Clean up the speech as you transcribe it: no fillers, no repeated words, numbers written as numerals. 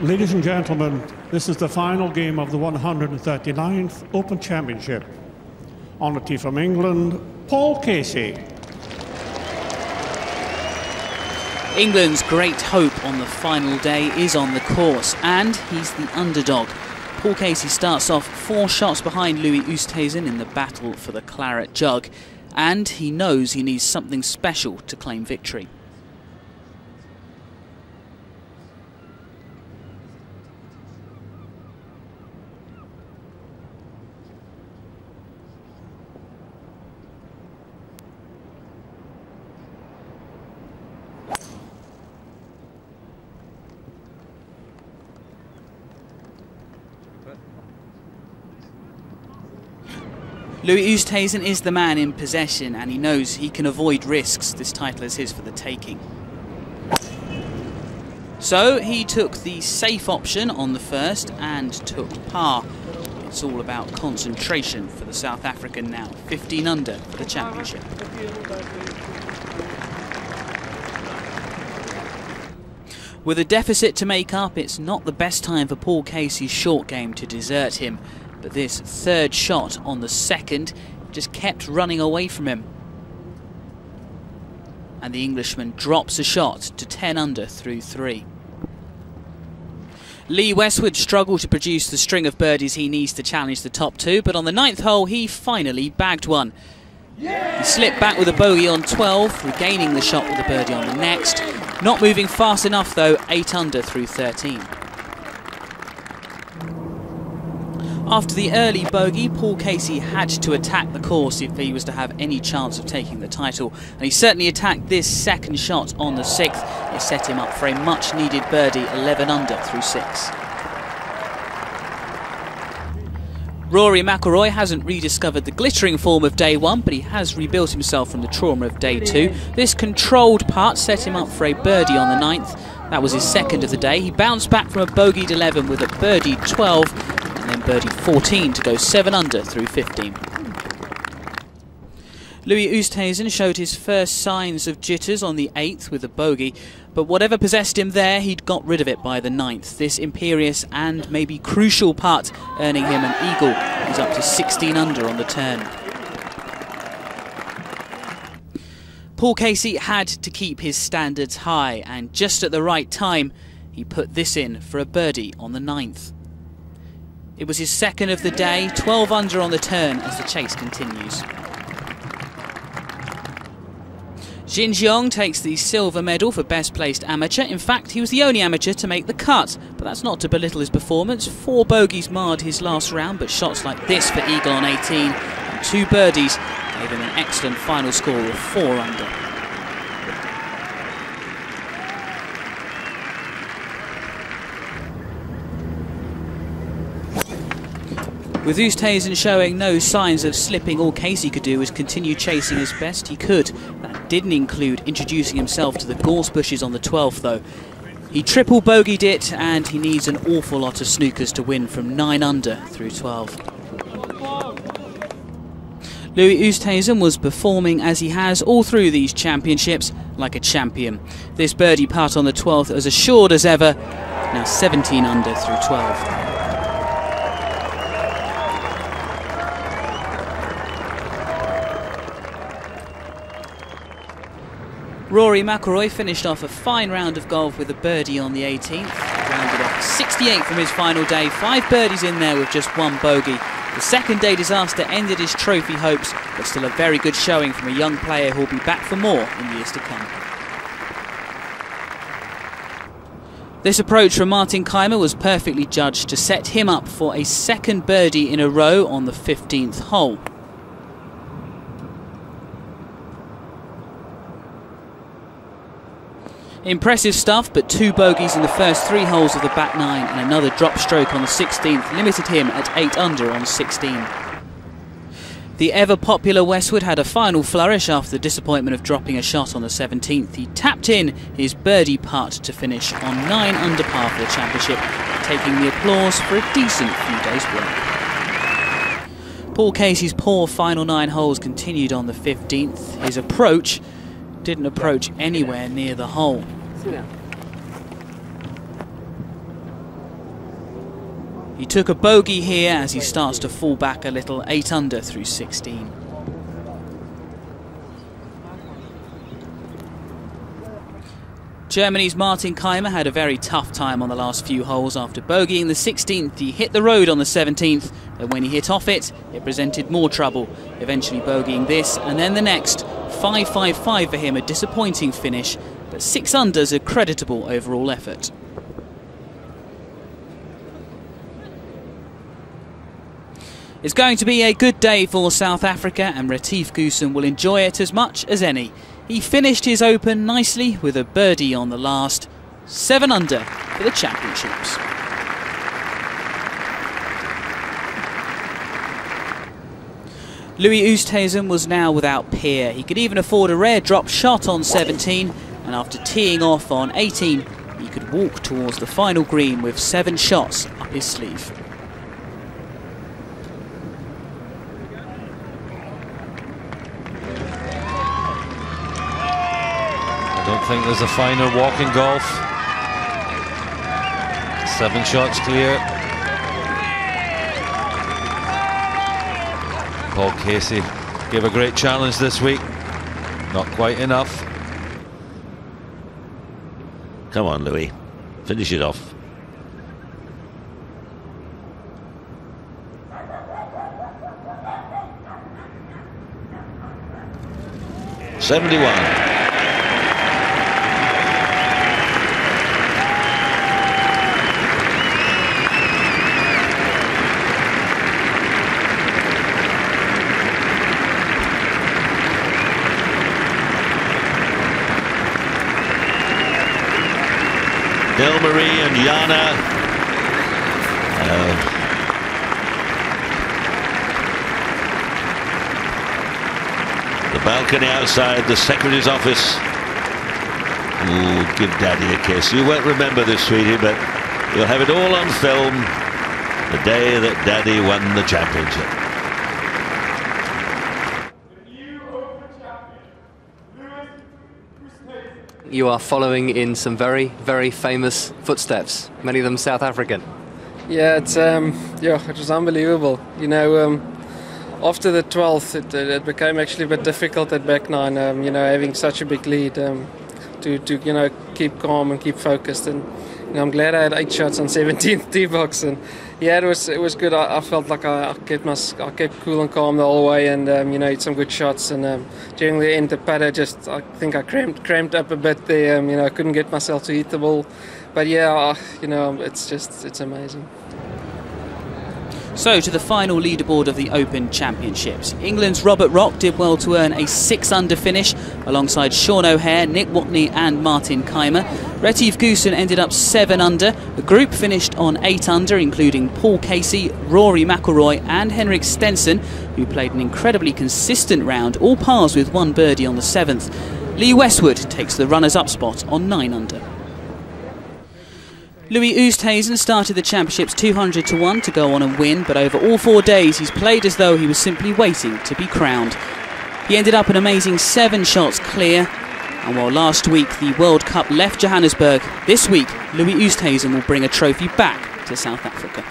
Ladies and gentlemen, this is the final game of the 139th Open Championship. On the tee from England, Paul Casey. England's great hope on the final day is on the course, and he's the underdog. Paul Casey starts off 4 shots behind Louis Oosthuizen in the battle for the claret jug, and he knows he needs something special to claim victory. Louis Oosthuizen is the man in possession, and he knows he can avoid risks. This title is his for the taking. So he took the safe option on the first and took par. It's all about concentration for the South African now. 15 under for the championship. With a deficit to make up, it's not the best time for Paul Casey's short game to desert him. But this third shot on the second just kept running away from him. And the Englishman drops a shot to 10 under through 3. Lee Westwood struggled to produce the string of birdies he needs to challenge the top 2, but on the 9th hole he finally bagged one. He slipped back with a bogey on 12, regaining the shot with a birdie on the next. Not moving fast enough though, 8 under through 13. After the early bogey, Paul Casey had to attack the course if he was to have any chance of taking the title. And he certainly attacked this second shot on the 6th. It set him up for a much needed birdie, 11 under through 6. Rory McIlroy hasn't rediscovered the glittering form of day 1, but he has rebuilt himself from the trauma of day 2. This controlled putt set him up for a birdie on the 9th. That was his second of the day. He bounced back from a bogeyed 11 with a birdied 12. And then birdied 14 to go 7 under through 15. Louis Oosthuizen showed his first signs of jitters on the 8th with a bogey, but whatever possessed him there, he'd got rid of it by the 9th. This imperious and maybe crucial putt earning him an eagle. He's up to 16 under on the turn. Paul Casey had to keep his standards high, and just at the right time, he put this in for a birdie on the 9th. It was his second of the day, 12 under on the turn as the chase continues. Jin Jiang takes the silver medal for best placed amateur. In fact, he was the only amateur to make the cut, but that's not to belittle his performance. 4 bogeys marred his last round, but shots like this for eagle on 18 and 2 birdies gave him an excellent final score of 4 under. With Oosthuizen showing no signs of slipping, all Casey could do was continue chasing as best he could. That didn't include introducing himself to the gorse bushes on the 12th though. He triple bogeyed it, and he needs an awful lot of snookers to win from 9 under through 12. Louis Oosthuizen was performing as he has all through these championships, like a champion. This birdie putt on the 12th as assured as ever, now 17 under through 12. Rory McIlroy finished off a fine round of golf with a birdie on the 18th. Rounded off 68 from his final day, 5 birdies in there with just 1 bogey. The second day disaster ended his trophy hopes, but still a very good showing from a young player who'll be back for more in years to come. This approach from Martin Kaymer was perfectly judged to set him up for a second birdie in a row on the 15th hole. Impressive stuff, but 2 bogeys in the first 3 holes of the back 9 and another drop stroke on the 16th limited him at 8 under on 16. The ever-popular Westwood had a final flourish after the disappointment of dropping a shot on the 17th. He tapped in his birdie putt to finish on 9 under par for the championship, taking the applause for a decent few days' work. Paul Casey's poor final 9 holes continued on the 15th. His approach didn't approach anywhere near the hole. He took a bogey here as he starts to fall back a little, 8 under through 16. Germany's Martin Kaymer had a very tough time on the last few holes. After bogeying the 16th, he hit the road on the 17th, and when he hit off it, it presented more trouble, eventually bogeying this and then the next. 5-5-5 for him, a disappointing finish, but 6 under's a creditable overall effort. It's going to be a good day for South Africa, and Retief Goosen will enjoy it as much as any. He finished his Open nicely with a birdie on the last. 7 under for the championships. Louis Oosthuizen was now without peer. He could even afford a rare drop shot on 17, and after teeing off on 18, he could walk towards the final green with 7 shots up his sleeve. I don't think there's a finer walk in golf. 7 shots clear. Paul Casey gave a great challenge this week. Not quite enough. Come on, Louis. Finish it off. .71. Del Marie and Jana the balcony outside the secretary's office. Ooh, give Daddy a kiss. You won't remember this, sweetie, but you'll have it all on film the day that Daddy won the championship. You are following in some very, very famous footsteps, many of them South African. Yeah, it was unbelievable. You know, after the 12th, it became actually a bit difficult at back 9. You know, having such a big lead, to keep calm and keep focused. And I'm glad I had 8 shots on 17th tee box, and yeah, it was good. I felt like I kept cool and calm the whole way, and hit some good shots. And during the end, the putter I think I cramped up a bit there. I couldn't get myself to hit the ball, but yeah, it's amazing. So to the final leaderboard of the Open Championships. England's Robert Rock did well to earn a 6 under finish alongside Sean O'Hare, Nick Watney and Martin Kaymer. Retief Goosen ended up 7 under. The group finished on 8 under, including Paul Casey, Rory McIlroy and Henrik Stenson, who played an incredibly consistent round, all pars with 1 birdie on the 7th. Lee Westwood takes the runners-up spot on 9 under. Louis Oosthuizen started the championships 200 to 1 to go on and win, but over all 4 days he's played as though he was simply waiting to be crowned. He ended up an amazing 7 shots clear, and while last week the World Cup left Johannesburg, this week Louis Oosthuizen will bring a trophy back to South Africa.